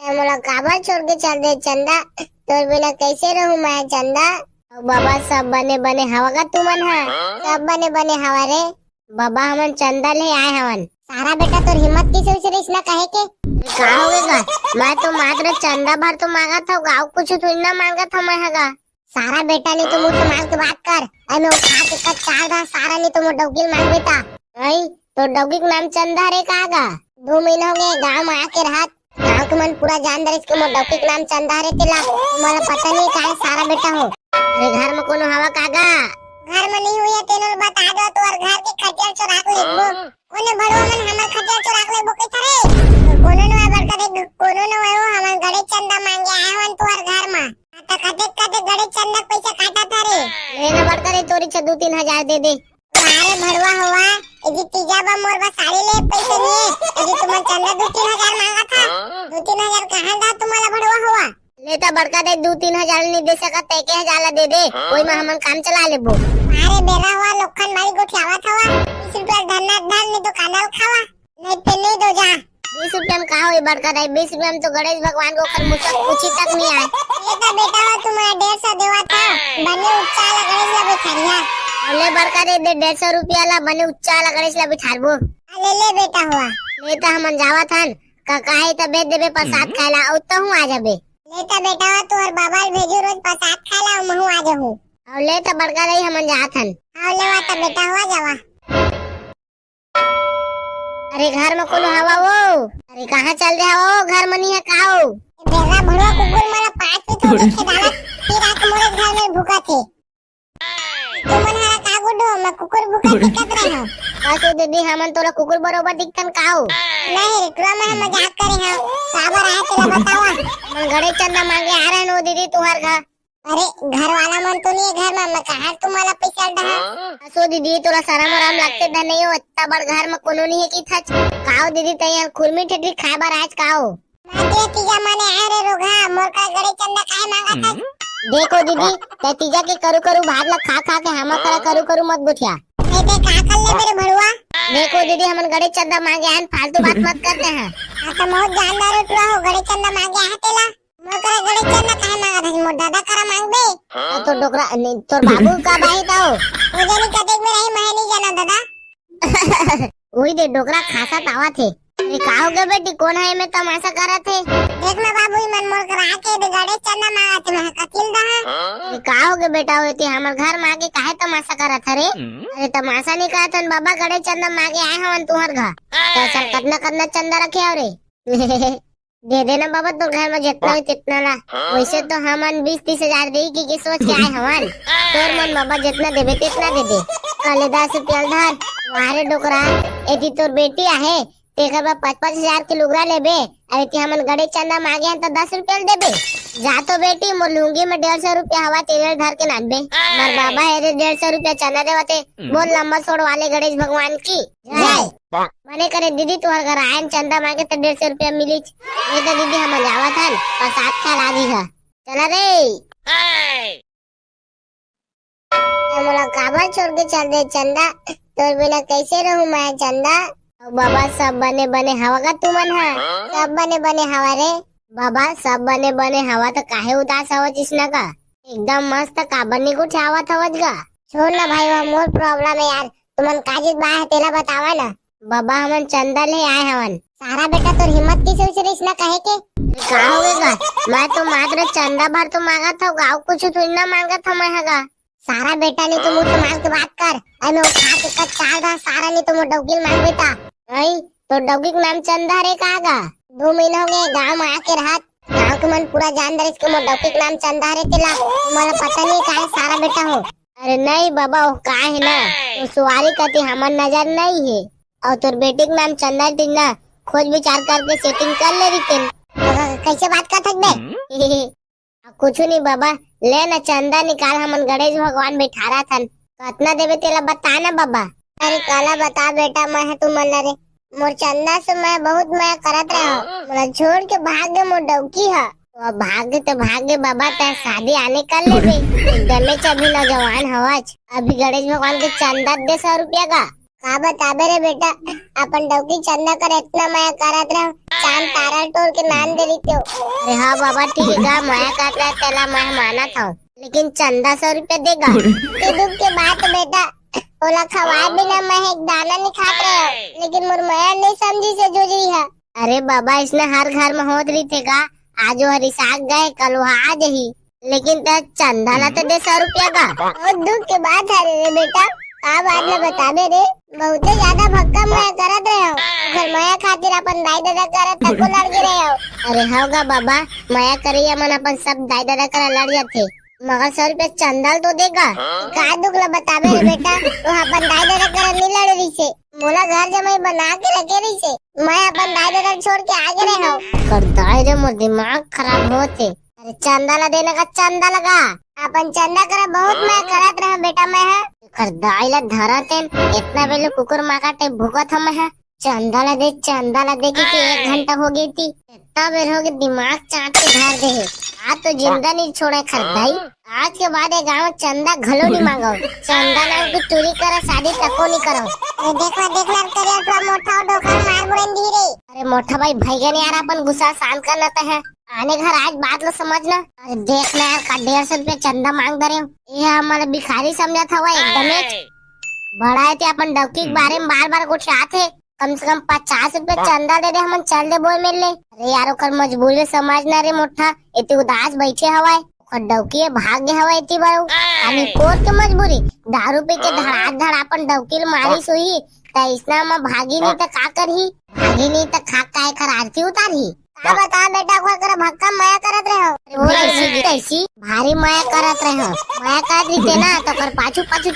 मोला काबर छोड़ के चल दे चंदा। तोर बिना कैसे रहूं मैं चंदा। बाबा सब बने बने हवा का तुमन है। सब बने बने हवा रे। बाबा हमन चंदा ले आए हवन। सारा बेटा तोर हिम्मत किसे उसे रिश्ना कहे के का होगा। मैं तो मात्र चंदा भर तो मांगा था, गाँव कुछ थोड़ी ना मांगा था मैं हगा। सारा बेटा नहीं तो मुझसे मांग के बात कर। अरे उठा के कच चार दा सारा नहीं तो मुझे डौगिल मांग बेटा। नहीं तो डौगी का नाम चंदा रे कहागा। 2 महीने हो गए गाँव में आके रहा। गाँव के मन पूरा जान दर इसके मोर डौगी का नाम चंदा रे तेला। तुम्हारा पता नहीं कहा सारा बेटा हो। अरे घर में कोनो हवा कागा। घर में नहीं हुई है तेनों बता दो तो और घर के खटिया चुरा के लेबो। कोने भड़वा मन हमर खटिया चुरा के लेबो के थरे। कोने न बड़का दे कोने न वो हमन गड़े चंदा मांगे आए हवन तोर घर में। आता कते कते गड़े चंदा पैसा काटा थारे। लेना बड़का दे तोरी 2-3 हजार दे दे। अरे भड़वा हुआ एजी तीजा बा मोर बा साड़ी ले पैसे नहीं। एजी तुम चंदा 2-3 हजार मांगा था। 2-3 हजार कहां दा तुम्हारा भड़वा हुआ। लेता बड़का दे 2-3 हजार नहीं दे सकत 1 हजार दे दे। कोई में हमन काम चला लेबो। अरे बेरा हुआ लोखन मारी गोठियावा थावा 20 रुपया धरना धर नहीं तो कानल खावा। नहीं पे नहीं दो जा 20 रुपया में का होई बड़का दे। 20 रुपया में तो गणेश भगवान को कर मुसक पूछी तक नहीं आए। ये तो बेटा हो तुम्हारा 150 देवा था। बने उच्चा ला गणेश ला बिठारिया। ले बड़का दे 150 रुपया ला बने उच्चा ला गणेश ला बिठारबो। ले ले बेटा हुआ लेता हमन जावा थन का काहे त बेच देबे प्रसाद खाला औ तो हूं आ जाबे। लेता बेटा तोर बाबा भेजो रोज प्रसाद खाला महू आ जाहू। और लेता बड़का रही हमन जात हन। हां लेवा त बेटा हुआ जावा। अरे घर में कोनो हवा वो। अरे कहां चल रहे हो घर में नहीं है काओ। बेरा भड़वा कुकुर मारा 5 पे तो देख के डाला फिर आके मोरे घर में भूखा थे। तुमन हरा का गुडो मैं कुकुर भूखा दिखत रहे हो। बस दीदी हमन तोरा कुकुर बरोबर दिखतन काओ। नहीं टुरा में हम मजाक करे हैं। साबर आए तेरा बतावा। मन गड़े चंदा मांगे आ रहे नो दीदी तुहार घर। अरे घर वाला मन तो नहीं घर में मैं कहां तुम्हारा पैसा डहा। असो दीदी तोरा शरम आराम लगते ध नहीं हो इतना बड़ घर में कोनो नहीं है की था। काओ दीदी तैयार खुरमी ठेठी खाए बार आज काओ। माते तीजा माने आ रे रोगा मोर का गड़े चंदा काहे मांगा था। देखो दीदी ते तीजा के करू करू भाग ला खा खा के हम करू करू मत गुठिया। नहीं ते का कर ले मेरे भड़वा। देखो दीदी हमन गड़े चंदा मांगे हैं फालतू बात मत करते हैं। आता बहुत जानदार उठवा हो गड़े चंदा मांगे है तेला। मोर का गड़े चंदा काहे मांगा था मोर दादा करा मांगबे। तो डोकरा तोर बाबू का बाई था ओ जानी कते में रही मैं नहीं जाना दादा। वही दे डोकरा खासा तावा थे। अरे का हो गया बेटी कौन है मैं तमाशा करा थे। देखना बाबू मन मोर करा के दे गड़े चंदा मांगा थे मैं कतिल दा। अरे का हो गया बेटा होती हमर घर में आके काहे तमाशा करा था रे। अरे तमाशा नहीं करा था बाबा गड़े चंदा मांगे आए हवन तुहर घर। तो सब कतना कतना चंदा रखे हो रे। दे देना बाबा तो घर में जितना तितना ला। वैसे तो हमन 20-30 हजार दे की सोच के आए हवन। तोर मन बाबा जितना देबे तितना दे दे। कले 10 रुपया धर वारे डोकरा एती तोर बेटी आहे तेकर बा 5-5 हजार के लुगरा लेबे। अरे ती हमन गड़े चंदा मांगे हैं तो 10 रुपया देबे। जा तो बेटी मोर लूंगी में 150 रुपया हवा तेरे धर के नादबे। मर बाबा है 150 रुपया चंदा देवते बोल लंबा छोड़ वाले गणेश भगवान की जय। मने करे दीदी तुहर घर आयन चंदा मांगे तो 150 रुपया मिली। नहीं तो दीदी हम जावा था प्रसाद खा लागी है चला रे। मोला काबर छोड़ के चल दे चंदा। तोर बिना कैसे रहूं मैं चंदा। बाबा सब बने बने हवा का तुमन है। सब बने बने हवा रे। बाबा सब बने बने हवा तो काहे उदास हवा जिसना का एकदम मस्त काबर नहीं कुछ हवा था वजगा। छोड़ ना भाई वो मोर प्रॉब्लम है यार। तुमन काजित बा है तेला बतावा ना। बाबा हमन चंदा ले आए हवन। सारा बेटा तोर हिम्मत किसे उसे रिश्ना कहे के का होगा। मैं तो मात्र चंदा भर तो मांगा था, गाँव कुछ थोड़ी ना मांगा था मैं हगा। सारा बेटा नहीं तो मुझसे मांग के बात कर। अरे उठा के कच चार दा सारा नहीं तो मुझे डौगिल मांग बेटा। नहीं तो डौगी का नाम चंदा रे कहागा। 2 महीने हो गए गाँव में आके रहा। गाँव के मन पूरा जान दर इसके मोर डौगी का नाम चंदा रे तेला। तुम्हारा पता नहीं कहा सारा बेटा हो। अरे नहीं बाबा वो का है ना तो सुवारी करती हमन नजर नहीं है। और तोर बेटी का नाम चंदा टीना खोज विचार करके सेटिंग कर ले रही। कैसे बात कर सकते कुछ नहीं बाबा ले ना चंदा निकाल हमन गणेश भगवान बैठा रहा था। कितना देवे तेला बता ना बाबा। अरे काला बता बेटा मैं है तुम मन रे मोर चंदा से मैं बहुत मैं करत रहा मोला छोड़ के भाग्य मोर डौकी है। तो भाग्य तो भाग्य बाबा ते शादी आने कर ले भी एकदम अभी नौजवान हवाज। अभी गणेश भगवान के चंदा दे 100 रुपया का का बताबे रे बेटा, अपन डौकी चंदा कर इतना माया करत रहो, चांद तारा तोड़ के नान दे रही हो। अरे हाँ बाबा ठीक है, माया करत रहे तेला मैं माना था, लेकिन चंदा 100 रुपया देगा। ते दुख के बात बेटा, ओला खवाए बिना मैं एक दाना नहीं खात रहे हो, लेकिन मोर माया नहीं समझी से जोजरी है। अरे बाबा इसने हर घर में होत रही थे का, आज हरी साग गए कल आ जही, लेकिन ते चंदा ला तो दे 100 रुपया का। बहुत दुख के बात है रे बेटा, का बात ला बताबे रे, बहुत ज्यादा भक्का माया करत रहे हो, घर माया खातिर अपन दाई दादा करत तको लड़ गे रहे हो। अरे होगा बाबा, माया करिए मन अपन सब दाई दादा कर लड़ जाते, मगर 100 रुपया चंदा तो देगा। का दुख ला बताबे रे बेटा, तो अपन दाई दादा कर नहीं लड़ रही से, मोला घर जमाई बना के रखे रही से, मैं अपन दाई दादा छोड़ के आगे रहे हो। कर दाई रे मोर दिमाग खराब होते। अरे चंदा ला देने का चंदा लगा, अपन चंदा करा बहुत मैं करत रहा बेटा मैं है, कर दाई ला धरते इतना बेले कुकुर माका टाइप भूखत हम है। चंदा ला दे की 1 घंटा हो गई थी, इतना बेर हो गया दिमाग चाट के धर दे है। आज तो जिंदा नहीं छोड़े खरदाई, आज के बाद ये गाँव चंदा घलो नहीं मांगो, चंदा ना की चोरी करा शादी तको नहीं करो। देखला देखला करिया थोड़ा मोटा डोकर मार बुड़न दी रे। अरे मोटा भाई भैया यार अपन गुस्सा शांत करना तो है, आने घर आज बात लो समझना। अरे देखना यार का 150 रुपया चंदा मांग रहे हो, ये हमारा भिखारी समझा था वो एकदम बड़ा है, अपन डौकी के बारे में बार बार कुछ आते, कम से कम 50 रुपया चंदा दे दे हम चल दे बोल मिल ले। अरे यार ओकर मजबूरी समझना रे मोटा, इतनी उदास बैठे हवाए, डौकी भाग्य हवा इतनी बारू आणि कोर के मजबूरी, दारू पी के धड़ा अपन डौकी मारी सोही, त इसना में भागी नहीं तो का करही, भागी नहीं तो खा काय कर आरती उतारी। का बता बेटा को कर भक्का माया करत रहे हो, वो ऐसी भारी माया करत रहे हो, माया करत रही ना तो कर पाछू पाछू